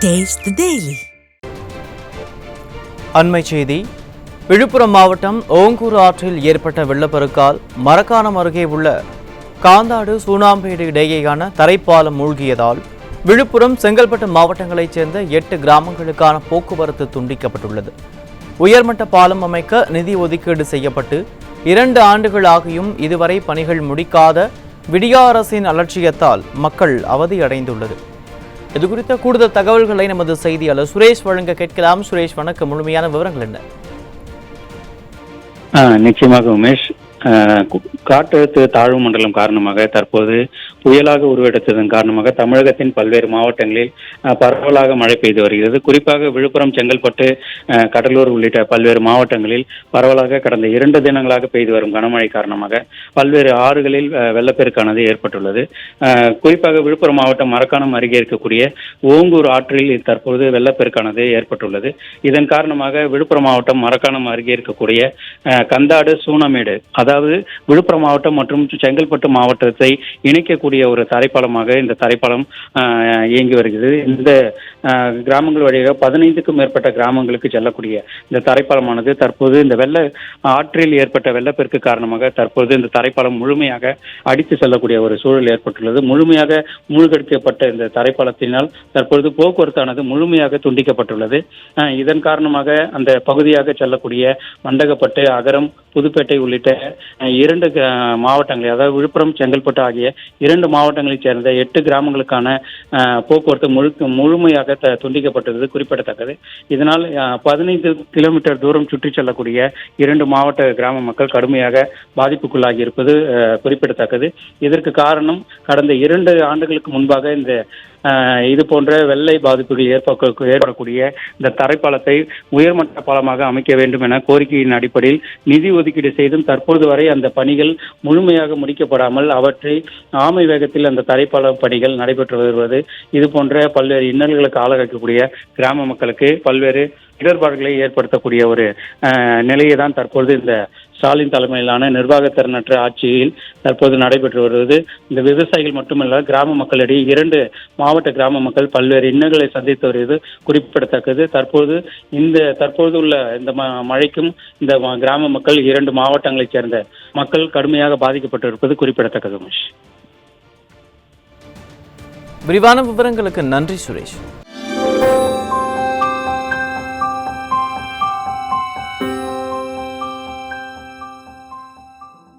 Taste the Daily. அண்மை செய்தி. விழுப்புரம் மாவட்டம் ஓங்கூர் ஆற்றில் ஏற்பட்ட வெள்ளப்பெருக்கால் மரக்காணம் அருகே உள்ள காந்தாடு சூனாம்பேடு இடையேயான தரைப்பாலம் மூழ்கியதால் விழுப்புரம் செங்கல்பட்டு மாவட்டங்களைச் சேர்ந்த 8 கிராமங்களுக்கான போக்குவரத்து துண்டிக்கப்பட்டுள்ளது. உயர்மட்ட பாலம் அமைக்க நிதி ஒதுக்கீடு செய்யப்பட்டு 2 ஆண்டுகள் ஆகியும் இதுவரை பணிகள் முடிக்காத விடியா அரசின் அலட்சியத்தால் மக்கள் அவதியடைந்துள்ளது. இதுகுறித்த கூடுதல் தகவல்களை நமது செய்தியாளர் சுரேஷ் வழங்க கேட்கலாம். சுரேஷ், வணக்கம். முழுமையான விவரங்கள் என்ன? நிச்சயமாக உமேஷ், காற்றழுத்த தாழ்வு மண்டலம் காரணமாக தற்போது புயலாக உருவெடுத்ததன் காரணமாக தமிழகத்தின் பல்வேறு மாவட்டங்களில் பரவலாக மழை பெய்து வருகிறது. குறிப்பாக விழுப்புரம், செங்கல்பட்டு, கடலூர் உள்ளிட்ட பல்வேறு மாவட்டங்களில் பரவலாக கடந்த 2 தினங்களாக பெய்து வரும் கனமழை காரணமாக பல்வேறு ஆறுகளில் வெள்ளப்பெருக்கானது ஏற்பட்டுள்ளது. குறிப்பாக விழுப்புரம் மாவட்டம் மரக்காணம் அருகே இருக்கக்கூடிய ஓங்கூர் ஆற்றில் தற்போது வெள்ளப்பெருக்கானது ஏற்பட்டுள்ளது. இதன் காரணமாக விழுப்புரம் மாவட்டம் மரக்காணம் அருகே இருக்கக்கூடிய கந்தாடு சூனாம்பேடு, அதாவது விழுப்புரம் மாவட்டம் மற்றும் செங்கல்பட்டு மாவட்டத்தை இணைக்கக்கூடிய ஒரு தரைப்பாலமாக இந்த தரைப்பாலம் இயங்கி வருகிறது. இந்த கிராமங்கள் வழியாக 15க்கும் மேற்பட்ட கிராமங்களுக்கு செல்லக்கூடிய இந்த தரைப்பாலமானது தற்போது இந்த ஆற்றில் ஏற்பட்ட வெள்ளப்பெருக்கு காரணமாக தற்போது இந்த தரைப்பாலம் முழுமையாக அடித்து செல்லக்கூடிய ஒரு சூழல் ஏற்பட்டுள்ளது. முழுமையாக மூழ்கடிக்கப்பட்ட இந்த தரைப்பாலத்தினால் தற்பொழுது போக்குவரத்தானது முழுமையாக துண்டிக்கப்பட்டுள்ளது. இதன் காரணமாக அந்த பகுதியாக செல்லக்கூடிய மண்டகப்பட்டு, அகரம், புதுப்பேட்டை உள்ளிட்ட 2 மாவட்டங்களை, அதாவது விழுப்புரம், செங்கல்பட்டு ஆகிய 2 மாவட்டங்களைச் சேர்ந்த 8 கிராமங்களுக்கான போக்குவரத்து முழுமையாக துண்டிக்கப்பட்டது குறிப்பிடத்தக்கது. இதனால் 15 கிலோமீட்டர் தூரம் சுற்றி செல்லக்கூடிய 2 மாவட்ட கிராம மக்கள் கடுமையாக பாதிப்புக்குள்ளாகி இருப்பது குறிப்பிடத்தக்கது. இதற்கு காரணம் கடந்த 2 ஆண்டுகளுக்கு முன்பாக இது போன்ற வெள்ளை பாதிப்புகள் ஏற்படக்கூடிய இந்த தரைப்பாலத்தை உயர்மட்ட பாலமாக அமைக்க வேண்டும் என கோரிக்கையின் அடிப்படையில் நிதி ஒதுக்கீடு செய்தும் தற்போது வரை அந்த பணிகள் முழுமையாக முடிக்கப்படாமல் அவற்றை ஆமை வேகத்தில் அந்த தரைப்பால பணிகள் நடைபெற்று வருவது இது போன்ற பல்வேறு இன்னல்களுக்கு ஆளாகக்கூடிய கிராம மக்களுக்கு பல்வேறு இடர்பாடுகளை ஏற்படுத்தக்கூடிய ஒரு நிலையை தான் தற்பொழுது இந்த ஸ்டாலின் தலைமையிலான நிர்வாகத்திறனற்ற ஆட்சியில் தற்போது நடைபெற்று வருவது. இந்த விவசாயிகள் மட்டுமல்ல, கிராம மக்களிடையே 2 மாவட்ட கிராம மக்கள் பல்வேறு இன்னல்களை சந்தித்து வருவது குறிப்பிடத்தக்கது. தற்போது உள்ள இந்த மழைக்கும் இந்த கிராம மக்கள் 2 மாவட்டங்களைச் சேர்ந்த மக்கள் கடுமையாக பாதிக்கப்பட்டிருப்பது குறிப்பிடத்தக்கது. விரிவான விவரங்களுக்கு நன்றி சுரேஷ்.